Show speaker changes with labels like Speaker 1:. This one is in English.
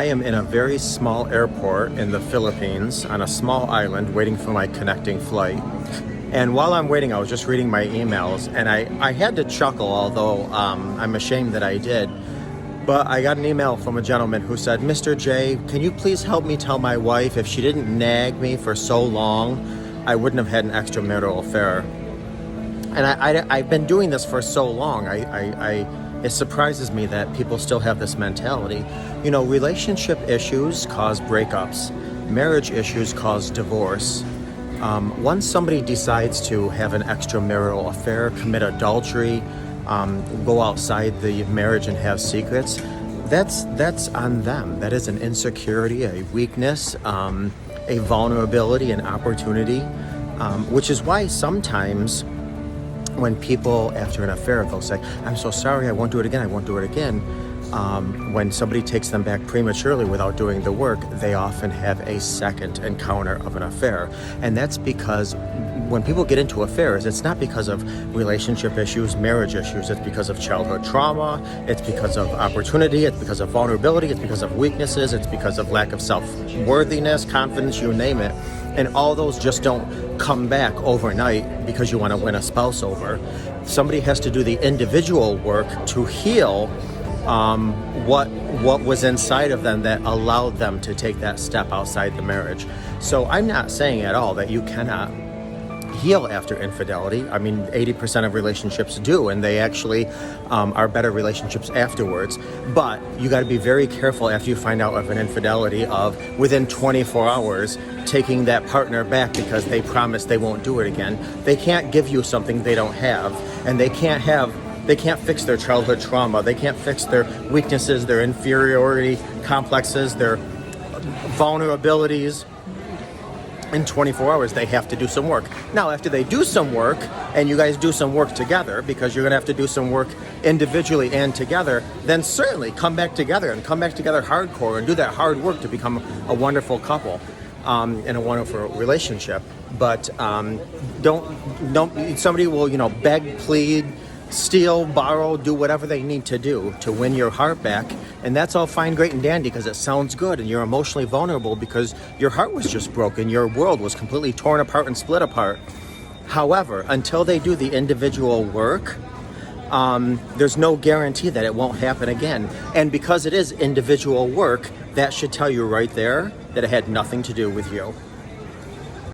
Speaker 1: I am in a very small airport in the Philippines on a small island waiting for my connecting flight. And while I'm waiting, I was just reading my emails and I had to chuckle, although I'm ashamed that I did. But I got an email from a gentleman who said, "Mr. J, can you please help me tell my wife if she didn't nag me for so long, I wouldn't have had an extramarital affair." And I've been doing this for so long. It surprises me that people still have this mentality. You know, relationship issues cause breakups. Marriage issues cause divorce. Once somebody decides to have an extramarital affair, commit adultery, go outside the marriage and have secrets, that's on them. That is an insecurity, a weakness, a vulnerability, an opportunity, which is why sometimes when people, after an affair, they'll say, "I'm so sorry, I won't do it again, I won't do it again." When somebody takes them back prematurely without doing the work, they often have a second encounter of an affair. And that's because when people get into affairs, it's not because of relationship issues, marriage issues, it's because of childhood trauma, it's because of opportunity, it's because of vulnerability, it's because of weaknesses, it's because of lack of self-worthiness, confidence, you name it. And all those just don't come back overnight because you want to win a spouse over. Somebody has to do the individual work to heal what was inside of them that allowed them to take that step outside the marriage. So I'm not saying at all that you cannot heal after infidelity. I mean, 80% of relationships do, and they actually are better relationships afterwards. But you got to be very careful after you find out of an infidelity of within 24 hours taking that partner back because they promise they won't do it again. They can't give you something they don't have, and they can't fix their childhood trauma. They can't fix their weaknesses, their inferiority complexes, their vulnerabilities. In 24 hours, they have to do some work. Now, after they do some work, and you guys do some work together, because you're going to have to do some work individually and together, then certainly come back together and come back together hardcore and do that hard work to become a wonderful couple in a wonderful relationship. But don't. Somebody will, beg, plead, steal, borrow, do whatever they need to do to win your heart back. And that's all fine, great, and dandy because it sounds good and you're emotionally vulnerable because your heart was just broken. Your world was completely torn apart and split apart. However, until they do the individual work, there's no guarantee that it won't happen again. And because it is individual work, that should tell you right there that it had nothing to do with you.